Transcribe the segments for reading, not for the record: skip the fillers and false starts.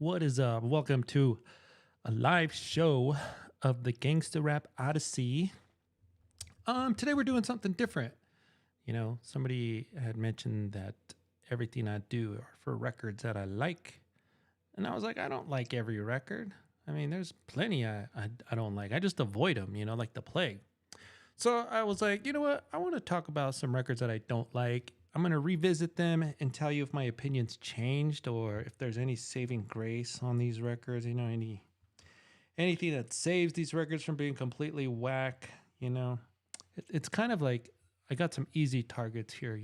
What is up? Welcome to a live show of the Gangsta Rap Odyssey. Today we're doing something different. You know, somebody had mentioned that everything I do are for records that I like. And I was like, I don't like every record. I mean, there's plenty I don't like. I just avoid them, like the plague. So I was like, you know what? I want to talk about some records that I don't like. I'm going to revisit them and tell you if my opinions changed or if there's any saving grace on these records, anything that saves these records from being completely whack, it's kind of like I got some easy targets here,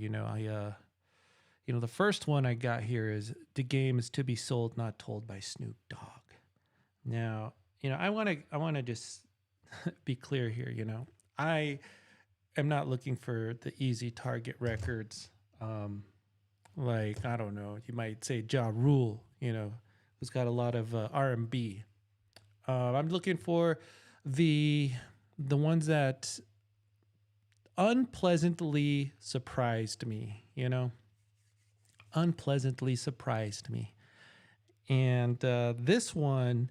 the first one I got here is "The Game Is to Be Sold, Not Told" by Snoop Dogg. Now, I want to just be clear here, I am not looking for the easy target records. Like, I don't know, you might say Ja Rule, who's got a lot of R&B. I'm looking for the the ones that unpleasantly surprised me, unpleasantly surprised me. And this one,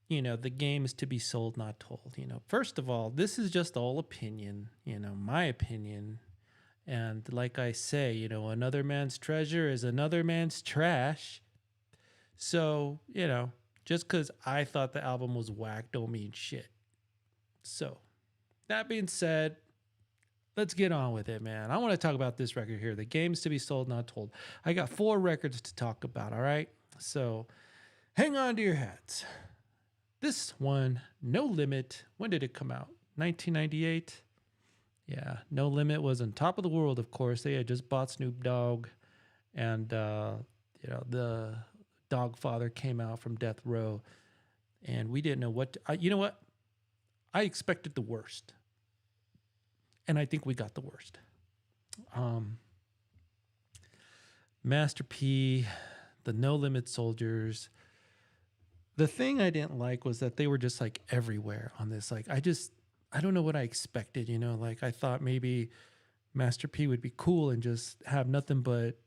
the game is to be sold, not told. First of all, this is just all opinion, my opinion. And like I say, another man's treasure is another man's trash. So, just because I thought the album was whack don't mean shit. So, that being said, let's get on with it, man. I want to talk about this record here. The game's to be sold, not told. I got 4 records to talk about, all right? So, hang on to your hats. This one, No Limit, when did it come out? 1998? Yeah, No Limit was on top of the world, of course. They had just bought Snoop Dogg, and, the Dog Father came out from death row, and we didn't know you know what? I expected the worst, and I think we got the worst. Um, Master P, the No Limit Soldiers. The thing I didn't like was that they were just like everywhere on this. Like, I don't know what I expected, like I thought maybe Master P would be cool and just have nothing but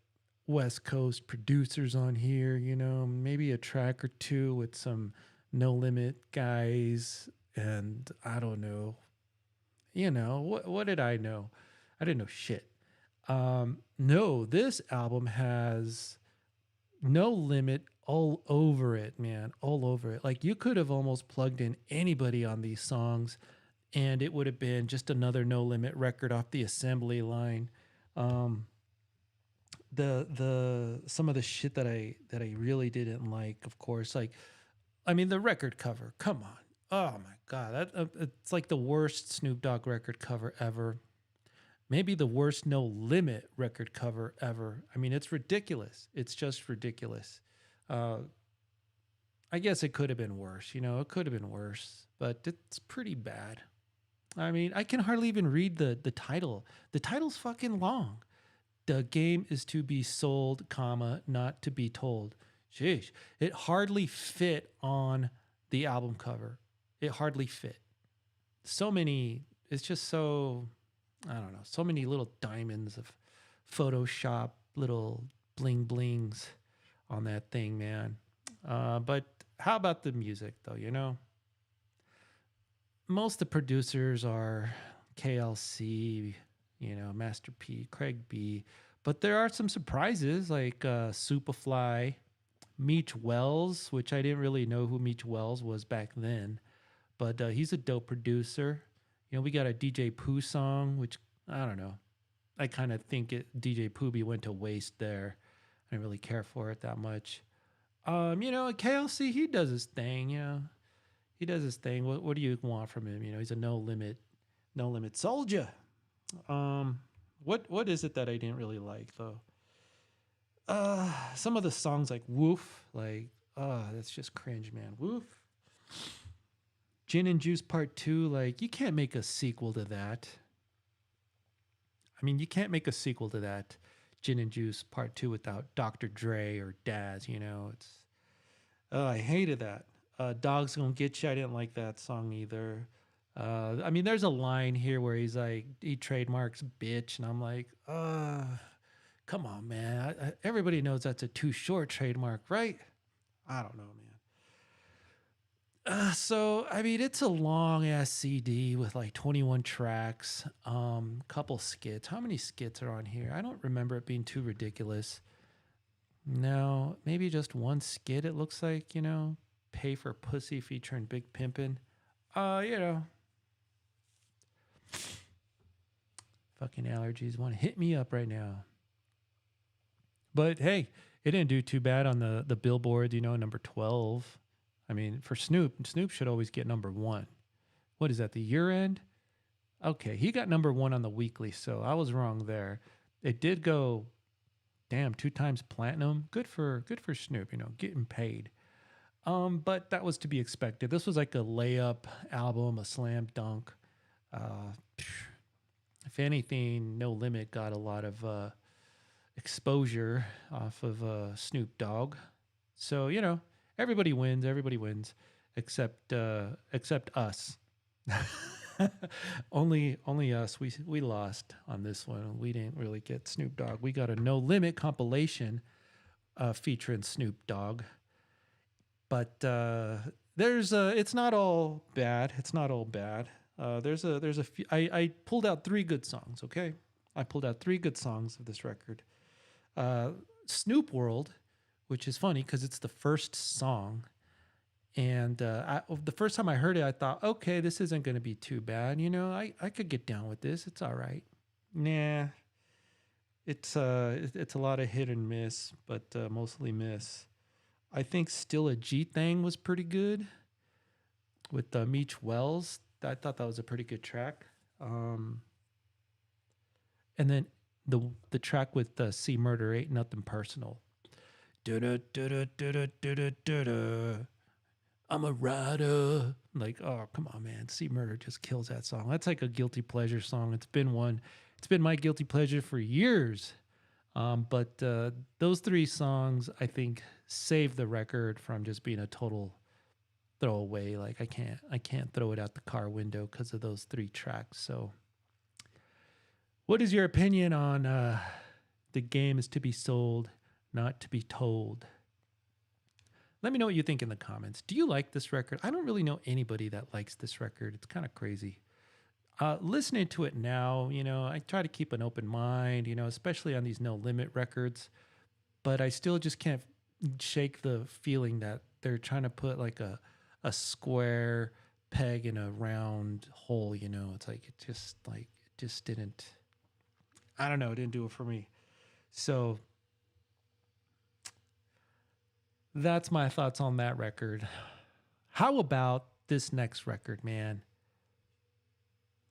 West Coast producers on here, maybe a track or two with some No Limit guys. And I don't know, what did I know? I didn't know shit. No, this album has No Limit all over it, man, all over it. Like, you could have almost plugged in anybody on these songs and it would have been just another No Limit record off the assembly line. Um, the some of the shit that I really didn't like, of course, like, I mean, the record cover. Come on, oh my god, that it's like the worst Snoop Dogg record cover ever. Maybe the worst No Limit record cover ever. I mean, it's ridiculous. It's just ridiculous. Uh, I guess it could have been worse. It could have been worse, but it's pretty bad. I mean, I can hardly even read the title. The title's fucking long. The game is to be sold, comma, not to be told. Sheesh. It hardly fit on the album cover. It hardly fit. So many, it's just so, I don't know, so many little diamonds of Photoshop, little bling blings on that thing, man. But how about the music, though, most of the producers are KLC, Master P, Craig B. But there are some surprises like Superfly, Meech Wells, which I didn't really know who Meech Wells was back then. But he's a dope producer. We got a DJ Pooh song, which I don't know. I kind of think DJ Pooh went to waste there. I didn't really care for it that much. KLC, he does his thing, He does his thing. What do you want from him? He's a no limit soldier. What is it that I didn't really like though? Some of the songs like Woof, like, that's just cringe, man. Woof. Gin and Juice Part 2, like, you can't make a sequel to that. I mean, you can't make a sequel to that Gin and Juice Part 2 without Dr. Dre or Daz, it's I hated that. Dog's Gonna Get You. I didn't like that song either. I mean, there's a line here where he's like, he trademarks bitch, and I'm like, come on, man. Everybody knows that's a Too Short trademark, right? I don't know, man. So I mean, it's a long ass CD with like 21 tracks, couple skits. How many skits are on here? I don't remember it being too ridiculous. No, maybe just one skit. It looks like, Pay for Pussy featuring Big Pimpin'. You know, fucking allergies want to hit me up right now. But hey, it didn't do too bad on the Billboard, number 12. I mean, for Snoop should always get number 1. What is that, the year end? Okay, he got number 1 on the weekly, so I was wrong there. It did go, damn, 2 times platinum. Good for Snoop, getting paid. But that was to be expected. This was like a layup album, a slam dunk. Uh, if anything, No Limit got a lot of exposure off of Snoop Dogg. So everybody wins. Everybody wins, except us. only us. We lost on this one. We didn't really get Snoop Dogg. We got a No Limit compilation featuring Snoop Dogg. But it's not all bad. It's not all bad. There's a few. I pulled out 3 good songs. Okay, I pulled out 3 good songs of this record. Snoop World, which is funny because it's the first song. And the first time I heard it, I thought, okay, this isn't going to be too bad. I could get down with this. It's all right. Nah, it's a lot of hit and miss, but mostly miss. I think Still a G Thing was pretty good with Meech Wells. I thought that was a pretty good track. And then the track with C Murder, Ain't Nothing Personal. I'm a rider. Like, oh, come on, man. C Murder just kills that song. That's like a guilty pleasure song. It's been my guilty pleasure for years. But those 3 songs, I think, saved the record from just being a total throwaway. Like I can't throw it out the car window because of those 3 tracks. So, what is your opinion on the game is to be sold, not to be told? Let me know what you think in the comments. Do you like this record? I don't really know anybody that likes this record. It's kind of crazy. Listening to it now, I try to keep an open mind, especially on these No Limit records. But I still just can't shake the feeling that they're trying to put like a square peg in a round hole. It's like it just didn't. I don't know. It didn't do it for me. So that's my thoughts on that record. How about this next record, man?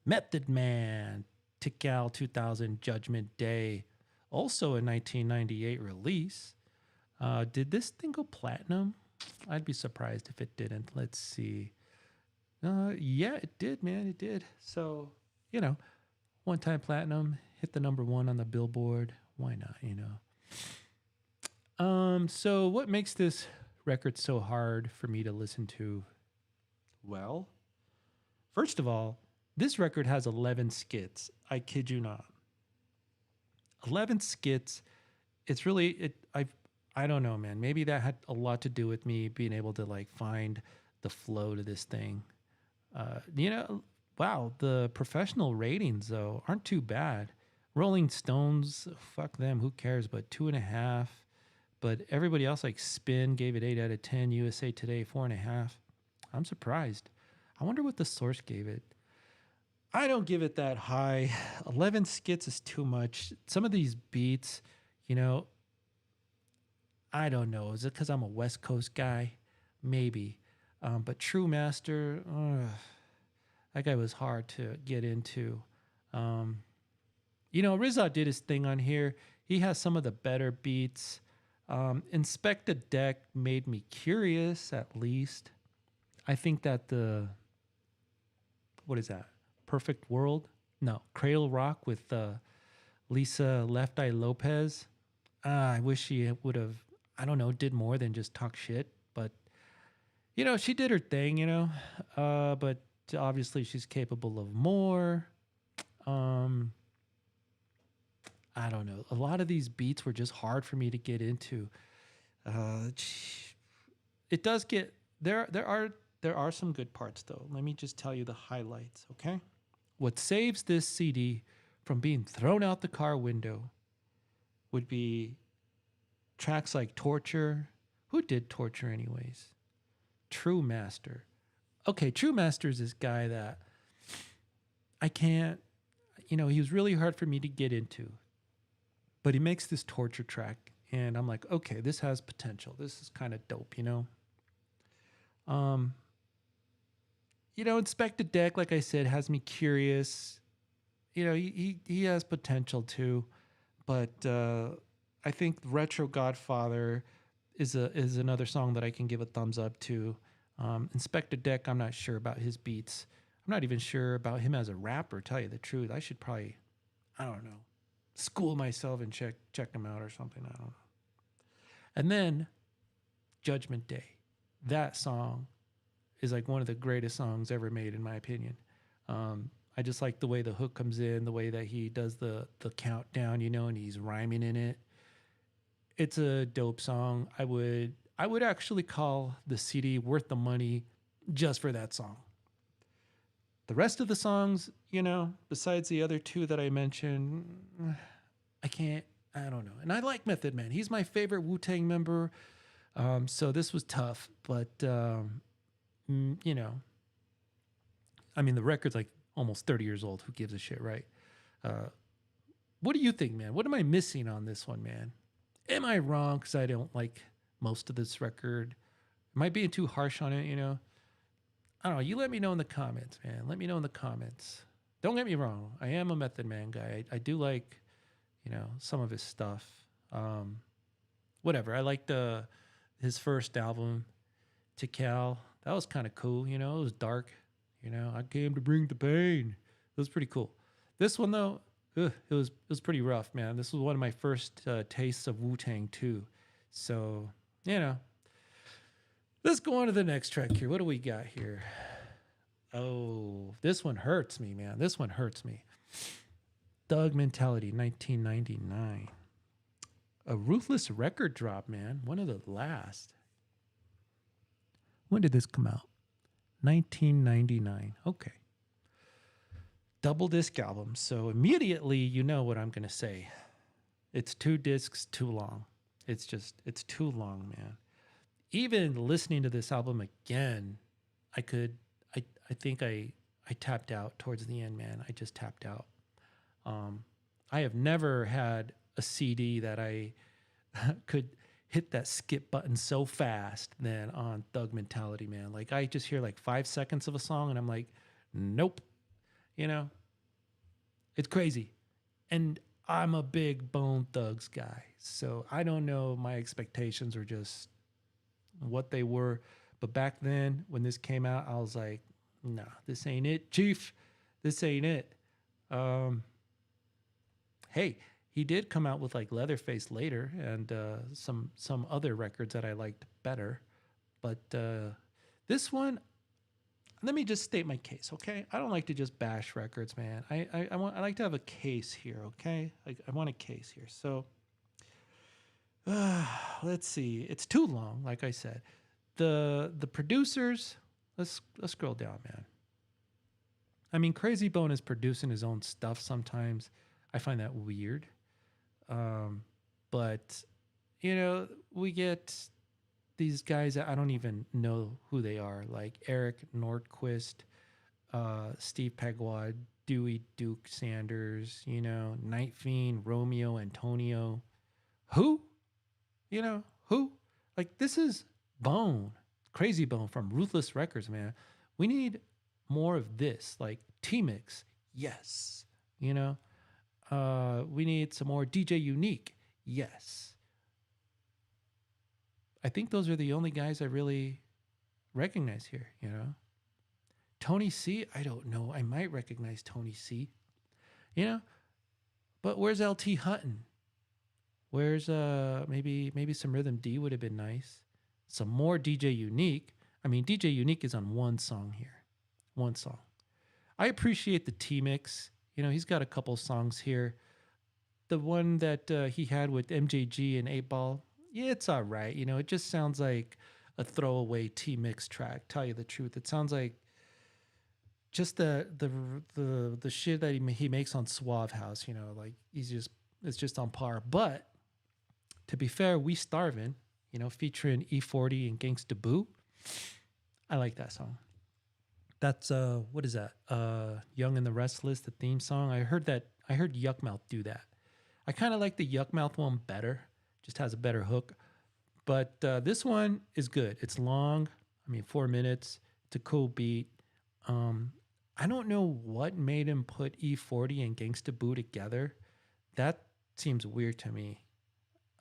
Method Man, Tical 2000 Judgment Day, also a 1998 release. Did this thing go platinum? I'd be surprised if it didn't. Let's see. Yeah, it did, man. It did. So, 1-time platinum, hit the number 1 on the Billboard. Why not, So what makes this record so hard for me to listen to? Well, first of all, this record has 11 skits. I kid you not. 11 skits. It's really I don't know, man. Maybe that had a lot to do with me being able to like find the flow to this thing. Wow, the professional ratings though aren't too bad. Rolling Stones, fuck them, who cares? But 2.5. But everybody else, like Spin, gave it 8 out of 10. USA Today, 4.5. I'm surprised. I wonder what the source gave it. I don't give it that high. 11 skits is too much. Some of these beats, I don't know. Is it because I'm a West Coast guy? Maybe. But True Master, that guy was hard to get into. Rizzo did his thing on here. He has some of the better beats. Inspect the Deck made me curious, at least. I think that what is that? Perfect World? No, Cradle Rock with Lisa Left Eye Lopez. I wish she would have, I don't know, did more than just talk shit. But, she did her thing, but obviously she's capable of more. I don't know. A lot of these beats were just hard for me to get into. it does get there are some good parts though. Let me just tell you the highlights, okay? What saves this CD from being thrown out the car window would be tracks like Torture. Who did Torture anyways? True Master. Okay, True Master is this guy that I can't, he was really hard for me to get into. But he makes this Torture track and I'm like, okay, this has potential. This is kind of dope, Um, Inspector Deck, like I said, has me curious. He has potential too, but I think Retro Godfather is another song that I can give a thumbs up to. Inspector Deck, I'm not sure about his beats. I'm not even sure about him as a rapper. Tell you the truth, I should probably, I don't know, school myself and check him out or something. I don't know. And then Judgment Day, that song is like one of the greatest songs ever made, in my opinion. I just like the way the hook comes in, the way that he does the countdown, and he's rhyming in it. It's a dope song. I would actually call the CD worth the money just for that song. The rest of the songs, besides the other two that I mentioned, I don't know. And I like Method Man. He's my favorite Wu-Tang member. So this was tough, but I mean, the record's like almost 30 years old. Who gives a shit, right? What do you think, man? What am I missing on this one, man? Am I wrong because I don't like most of this record? Am I being too harsh on it, I don't know. You let me know in the comments, man. Let me know in the comments. Don't get me wrong. I am a Method Man guy. I do like, some of his stuff. Whatever. I liked his first album, Tical. That was kind of cool, it was dark. I came to bring the pain. It was pretty cool. This one though, it was pretty rough, man. This was one of my first tastes of Wu-Tang too. So, let's go on to the next track here. What do we got here? Oh, this one hurts me, man. This one hurts me. Thug Mentality, 1999. A ruthless record drop, man. One of the last. When did this come out? 1999. Okay. Double disc album. So immediately you know what I'm going to say. It's 2 discs too long. It's too long, man. Even listening to this album again, I think I tapped out towards the end, man. I just tapped out. I have never had a CD that I could hit that skip button so fast than on Thug Mentality, man. Like I just hear like 5 seconds of a song and I'm like, nope. It's crazy. And I'm a big Bone Thugs guy. So I don't know, my expectations are just what they were. But back then when this came out, I was like, nah, this ain't it, Chief. This ain't it. Hey, he did come out with like Leatherface later and some other records that I liked better. But this one, let me just state my case, okay? I don't like to just bash records, man. I like to have a case here, okay? I want a case here. So let's see. It's too long, like I said. The producers, let's scroll down, man. I mean, Crazy Bone is producing his own stuff sometimes. I find that weird. But, we get these guys that I don't even know who they are, like Eric Nordquist, Steve Pegwad, Dewey Duke Sanders, Night Fiend, Romeo Antonio. Who? Who? Like, this is Bone, Crazy Bone from Ruthless Records, man. We need more of this, like T-Mix, yes. We need some more DJ Unique, yes. I think those are the only guys I really recognize here, Tony C, I don't know. I might recognize Tony C, but where's LT Hutton? Where's maybe some Rhythm D would have been nice. Some more DJ Unique. I mean, DJ Unique is on one song here. One song. I appreciate the T-Mix. He's got a couple songs here. The one that he had with MJG and 8 Ball, yeah, it's all right. It just sounds like a throwaway T mix track. Tell you the truth, it sounds like just the shit that he makes on Suave House. You know, like he's just it's just on par. But to be fair, We Starvin', you know, featuring E40 and Gangsta Boo. I like that song. That's what is that? Young and the Restless, the theme song. I heard Yuckmouth do that. I kind of like the Yuckmouth one better. Just has a better hook. But this one is good. It's long. I mean, 4 minutes. It's a cool beat. Um, I don't know what made him put E40 and Gangsta Boo together. That seems weird to me.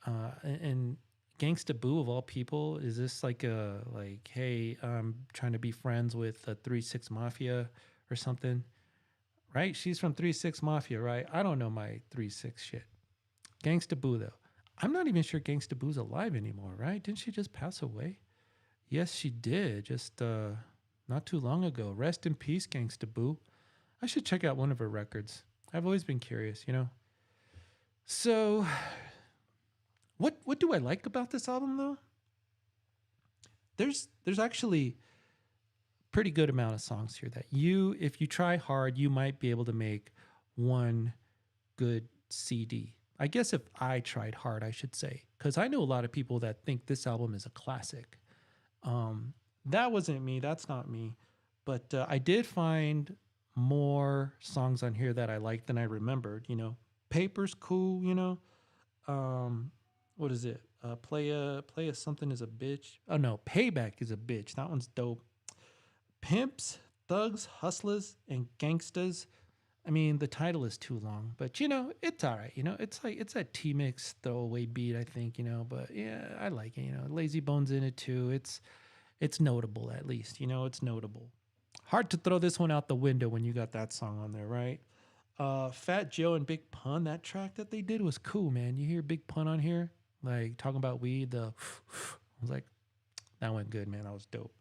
And Gangsta Boo of all people, is this like a like, hey, I'm trying to be friends with a 3-6 Mafia or something, right? She's from 3-6 Mafia, right? I don't know my 3-6 shit. Gangsta Boo though, I'm not even sure Gangsta Boo's alive anymore, right? Didn't she just pass away? Yes, she did. Just not too long ago. Rest in peace, Gangsta Boo. I should check out one of her records. I've always been curious, you know. So, what do I like about this album though? There's actually pretty good amount of songs here that you, if you try hard, you might be able to make one good CD. I guess if I tried hard, I should say, because I know a lot of people that think this album is a classic. That wasn't me. That's not me. But I did find more songs on here that I liked than I remembered. You know, Paper's cool. You know, um, what is it? Play a something is a bitch. Oh no, Payback is a bitch. That one's dope. Pimps, Thugs, Hustlers, and Gangstas. I mean, the title is too long, but you know, it's all right. You know, it's like it's a T Mix throwaway beat, I think. You know, but yeah, I like it. You know, Lazy Bones in it too. It's notable at least. You know, it's notable. Hard to throw this one out the window when you got that song on there, right? Fat Joe and Big Pun, that track that they did was cool, man. You hear Big Pun on here, like talking about weed. I was like, that went good, man. That was dope.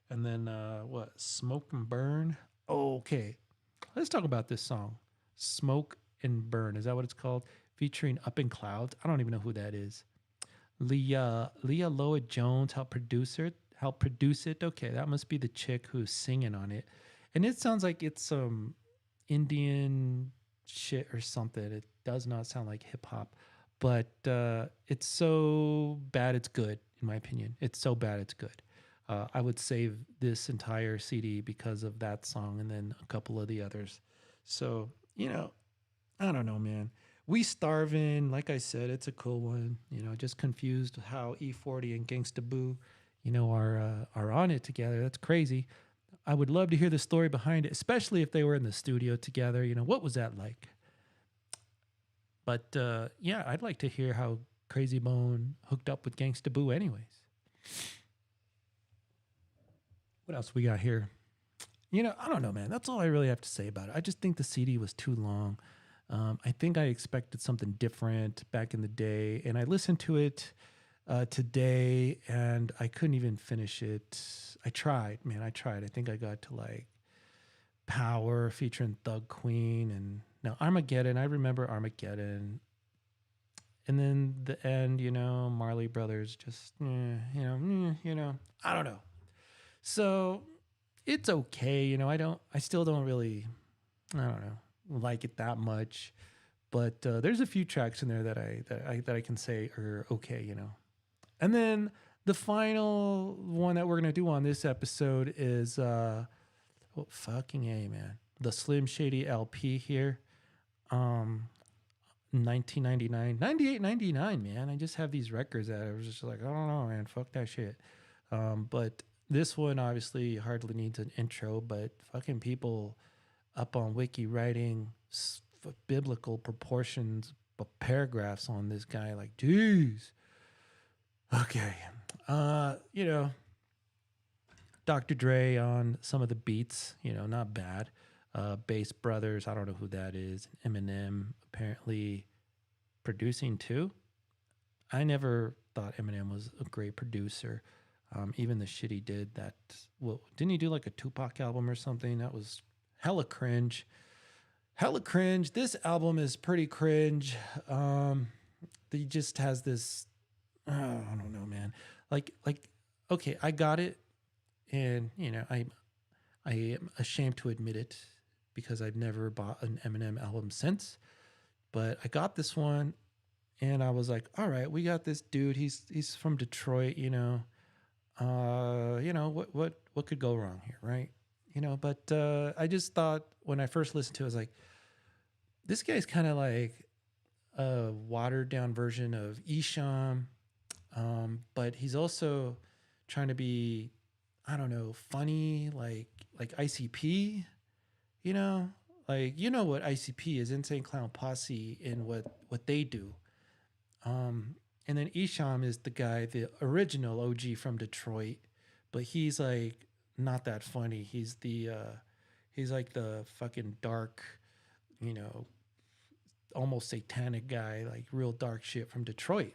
And then what? Smoke and Burn. Okay, let's talk about this song, Smoke and Burn. Is that what it's called? Featuring Up in Clouds. I don't even know who that is. Leah Loa Jones helped produce it. Help produce it. Okay, that must be the chick who's singing on it, and it sounds like it's some Indian shit or something. It does not sound like hip hop, but it's so bad it's good in my opinion. It's so bad it's good. I would save this entire CD because of that song and then a couple of the others. So you know, I don't know, man. We Starvin', like I said, it's a cool one. You know, just confused how E40 and Gangsta Boo, you know, are on it together. That's crazy. I would love to hear the story behind it, especially if they were in the studio together. You know, what was that like? But yeah, I'd like to hear how Crazy Bone hooked up with Gangsta Boo, anyways. What else we got here? You know, I don't know, man. That's all I really have to say about it. I just think the CD was too long. I think I expected something different back in the day, and I listened to it today, and I couldn't even finish it. I tried, man. I tried. I think I got to like Power featuring Thug Queen, and now Armageddon. I remember Armageddon, and then the end. You know, Marley Brothers. Just you know, I don't know. So it's okay. You know, I still don't really. I don't know like it that much, but there's a few tracks in there that I can say are okay, you know. And then the final one that we're gonna do on this episode is oh, fucking A, man, the Slim Shady LP here, um, 1999, 98, 99, man. I just have these records that I was just like, I don't know, man, fuck that shit. But this one obviously hardly needs an intro, but fucking people up on Wiki writing biblical proportions of paragraphs on this guy. Like, geez. Okay. You know, Dr. Dre on some of the beats, you know, not bad. Bass Brothers, I don't know who that is. Eminem apparently producing too. I never thought Eminem was a great producer. Even the shit he did that, well, didn't he do like a Tupac album or something? That was hella cringe. Hella cringe. This album is pretty cringe. He just has this, I don't know, man. Like okay, I got it, and I am ashamed to admit it because I've never bought an Eminem album since. But I got this one, and I was like, all right, we got this dude. He's from Detroit, what could go wrong here, right? But I just thought when I first listened to it, I was like, this guy's kind of like a watered down version of Isham, but he's also trying to be, I don't know, funny, like ICP, you know, what ICP is, Insane Clown Posse, and what they do. And then Isham is the guy, the original OG from Detroit, but he's like not that funny. He's like the fucking dark, you know, almost satanic guy, like real dark shit from Detroit.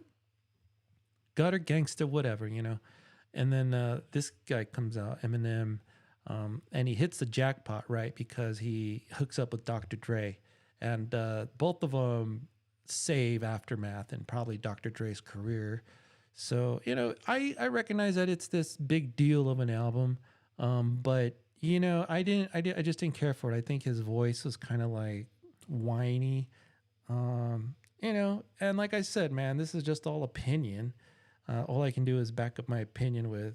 Gutter gangster, whatever. And then this guy comes out, Eminem, and he hits the jackpot, right? Because he hooks up with Dr. Dre. And both of them save Aftermath and probably Dr. Dre's career. So, I recognize that it's this big deal of an album. But I just didn't care for it. I think his voice was kind of like whiny. And like I said, man, this is just all opinion. All I can do is back up my opinion with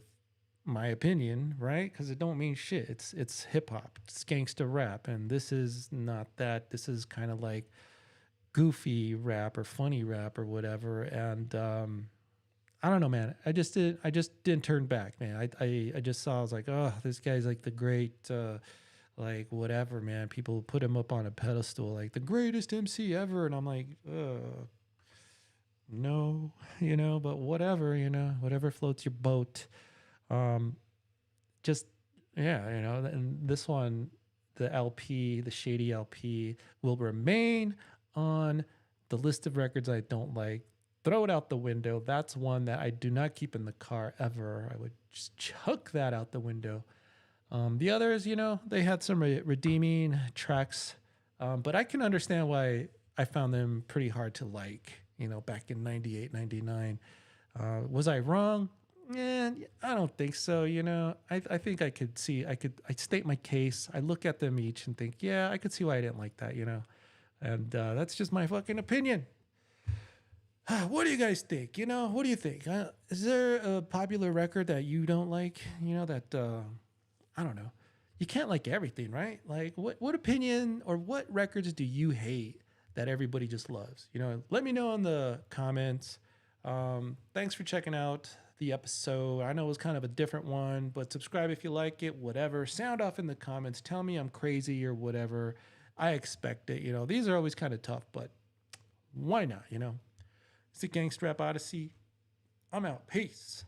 my opinion, right? Because it don't mean shit. It's hip hop, it's gangster rap, and this is not that. This is kind of like goofy rap or funny rap or whatever. And I don't know, man. I just didn't turn back, man. I just saw. I was like, oh, this guy's like the great. Like whatever, man. People put him up on a pedestal, like the greatest MC ever, and I'm like, no, but whatever, whatever floats your boat. Um, just yeah, and this one, the LP, the Shady LP, will remain on the list of records I don't like. Throw it out the window. That's one that I do not keep in the car ever. I would just chuck that out the window. The others, they had some redeeming tracks, but I can understand why I found them pretty hard to like, back in 98, 99. Was I wrong? Yeah, I don't think so. I think I'd state my case. I look at them each and think, yeah, I could see why I didn't like that, and that's just my fucking opinion. What do you guys think? What do you think? Is there a popular record that you don't like? That I don't know. You can't like everything, right? Like, what opinion or what records do you hate that everybody just loves? Let me know in the comments. Thanks for checking out the episode. I know it was kind of a different one, but subscribe if you like it, whatever. Sound off in the comments. Tell me I'm crazy or whatever. I expect it. These are always kind of tough, but why not? It's the Gangsta Rap Odyssey. I'm out. Peace.